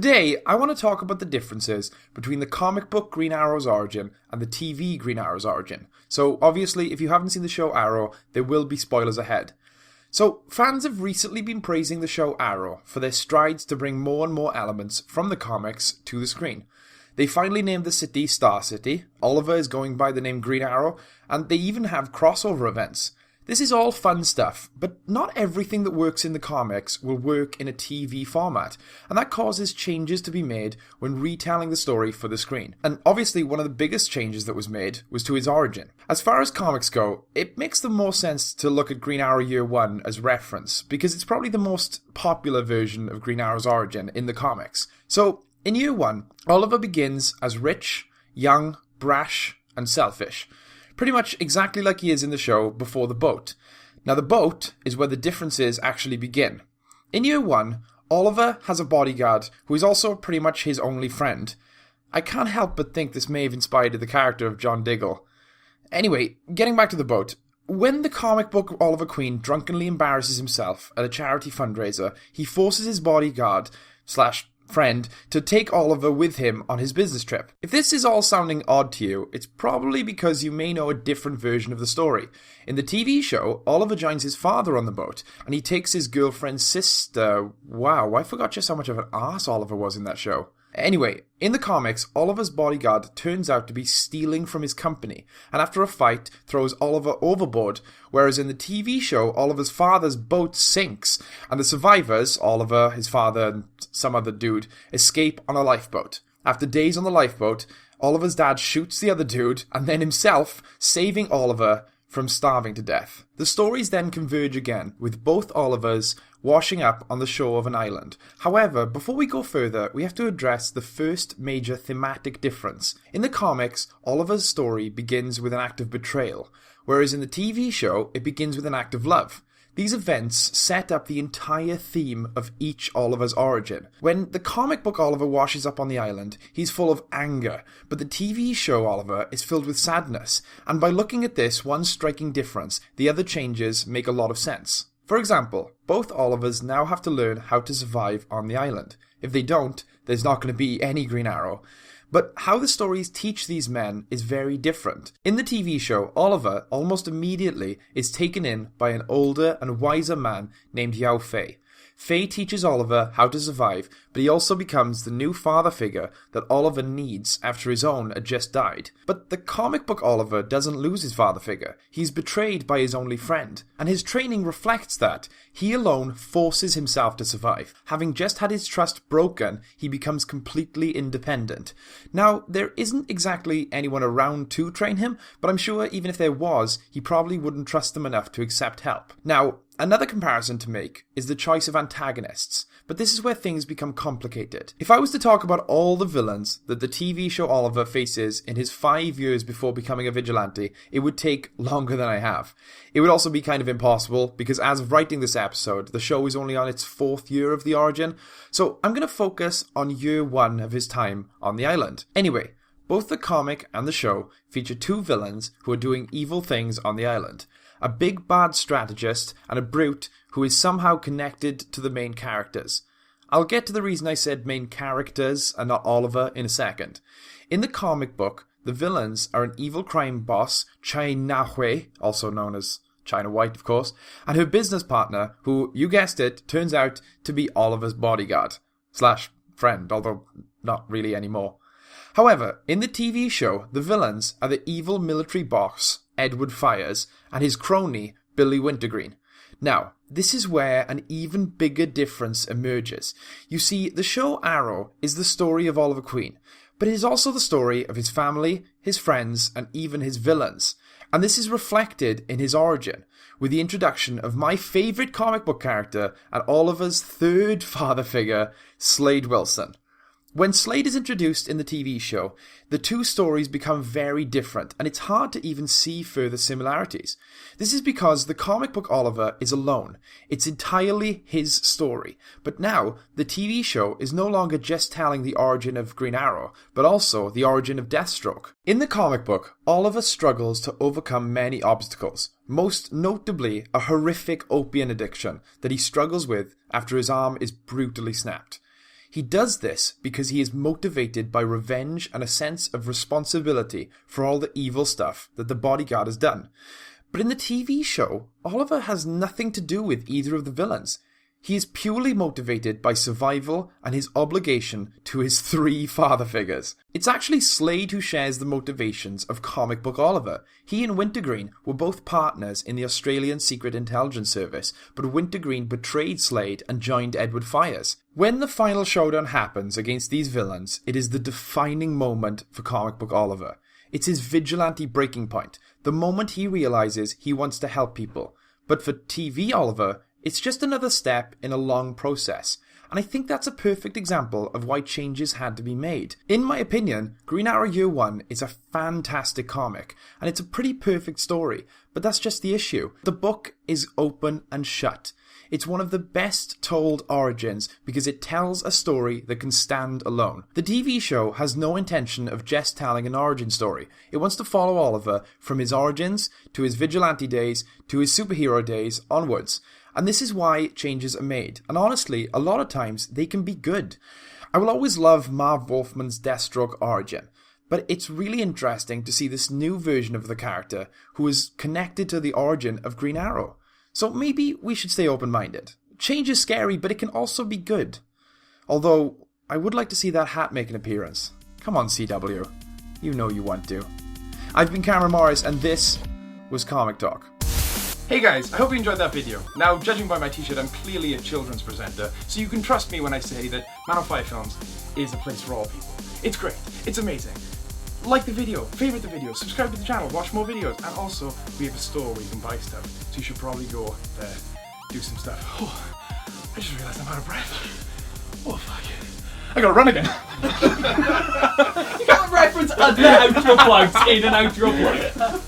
Today, I want to talk about the differences between the comic book Green Arrow's origin and the TV Green Arrow's origin. So, obviously, if you haven't seen the show Arrow, there will be spoilers ahead. So, fans have recently been praising the show Arrow for their strides to bring more and more elements from the comics to the screen. They finally named the city Star City, Oliver is going by the name Green Arrow, and they even have crossover events. This is all fun stuff, but not everything that works in the comics will work in a TV format, and that causes changes to be made when retelling the story for the screen. And obviously one of the biggest changes that was made was to his origin. As far as comics go, it makes the more sense to look at Green Arrow Year 1 as reference, because it's probably the most popular version of Green Arrow's origin in the comics. So, in Year 1, Oliver begins as rich, young, brash, and selfish. Pretty much exactly like he is in the show before the boat. Now the boat is where the differences actually begin. In Year 1, Oliver has a bodyguard who is also pretty much his only friend. I can't help but think this may have inspired the character of John Diggle. Anyway, getting back to the boat. When the comic book Oliver Queen drunkenly embarrasses himself at a charity fundraiser, he forces his bodyguard / friend to take Oliver with him on his business trip. If this is all sounding odd to you, it's probably because you may know a different version of the story. In the TV show, Oliver joins his father on the boat, and he takes his girlfriend's sister. Wow, I forgot just how much of an arse Oliver was in that show. Anyway, in the comics, Oliver's bodyguard turns out to be stealing from his company, and after a fight, throws Oliver overboard, whereas in the TV show, Oliver's father's boat sinks, and the survivors, Oliver, his father, and some other dude, escape on a lifeboat. After days on the lifeboat, Oliver's dad shoots the other dude, and then himself, saving Oliver from starving to death. The stories then converge again, with both Olivers washing up on the shore of an island. However, before we go further, we have to address the first major thematic difference. In the comics, Oliver's story begins with an act of betrayal, whereas in the TV show, it begins with an act of love. These events set up the entire theme of each Oliver's origin. When the comic book Oliver washes up on the island, he's full of anger, but the TV show Oliver is filled with sadness, and by looking at this one striking difference, the other changes make a lot of sense. For example, both Olivers now have to learn how to survive on the island. If they don't, there's not going to be any Green Arrow. But how the stories teach these men is very different. In the TV show, Oliver almost immediately is taken in by an older and wiser man named Yao Fei. Fei teaches Oliver how to survive, but he also becomes the new father figure that Oliver needs after his own had just died. But the comic book Oliver doesn't lose his father figure. He's betrayed by his only friend, and his training reflects that. He alone forces himself to survive. Having just had his trust broken, he becomes completely independent. Now, there isn't exactly anyone around to train him, but I'm sure even if there was, he probably wouldn't trust them enough to accept help. Now, another comparison to make is the choice of antagonists, but this is where things become complicated. If I was to talk about all the villains that the TV show Oliver faces in his 5 years before becoming a vigilante, it would take longer than I have. It would also be kind of impossible, because as of writing this episode, the show is only on its 4th year of the origin, so I'm going to focus on Year 1 of his time on the island. Anyway, both the comic and the show feature two villains who are doing evil things on the island. A big bad strategist, and a brute who is somehow connected to the main characters. I'll get to the reason I said main characters and not Oliver in a second. In the comic book, the villains are an evil crime boss, Chai Na-hui, also known as China White of course, and her business partner, who, you guessed it, turns out to be Oliver's bodyguard. / friend, although not really anymore. However, in the TV show, the villains are the evil military boss, Edward Fires, and his crony, Billy Wintergreen. Now, this is where an even bigger difference emerges. You see, the show Arrow is the story of Oliver Queen, but it is also the story of his family, his friends, and even his villains. And this is reflected in his origin, with the introduction of my favourite comic book character and Oliver's third father figure, Slade Wilson. When Slade is introduced in the TV show, the two stories become very different, and it's hard to even see further similarities. This is because the comic book Oliver is alone. It's entirely his story. But now, the TV show is no longer just telling the origin of Green Arrow, but also the origin of Deathstroke. In the comic book, Oliver struggles to overcome many obstacles, most notably a horrific opium addiction that he struggles with after his arm is brutally snapped. He does this because he is motivated by revenge and a sense of responsibility for all the evil stuff that the bodyguard has done. But in the TV show, Oliver has nothing to do with either of the villains. He is purely motivated by survival and his obligation to his 3 father figures. It's actually Slade who shares the motivations of comic book Oliver. He and Wintergreen were both partners in the Australian Secret Intelligence Service, but Wintergreen betrayed Slade and joined Edward Fires. When the final showdown happens against these villains, it is the defining moment for comic book Oliver. It's his vigilante breaking point, the moment he realizes he wants to help people. But for TV Oliver, it's just another step in a long process, and I think that's a perfect example of why changes had to be made. In my opinion, Green Arrow Year 1 is a fantastic comic, and it's a pretty perfect story, but that's just the issue. The book is open and shut. It's one of the best told origins because it tells a story that can stand alone. The TV show has no intention of just telling an origin story. It wants to follow Oliver from his origins, to his vigilante days, to his superhero days, onwards. And this is why changes are made. And honestly, a lot of times, they can be good. I will always love Marv Wolfman's Deathstroke origin, but it's really interesting to see this new version of the character who is connected to the origin of Green Arrow. So maybe we should stay open-minded. Change is scary, but it can also be good. Although, I would like to see that hat make an appearance. Come on, CW. You know you want to. I've been Cameron Morris, and this was Comic Talk. Hey guys, I hope you enjoyed that video. Now, judging by my t-shirt, I'm clearly a children's presenter, so you can trust me when I say that Man on Fire Films is a place for all people. It's great, it's amazing. Like the video, favorite the video, subscribe to the channel, watch more videos, and also we have a store where you can buy stuff, so you should probably go there, do some stuff. Oh, I just realized I'm out of breath. Oh fuck. I gotta run again. You can't reference other outro plugs in and outro plugs.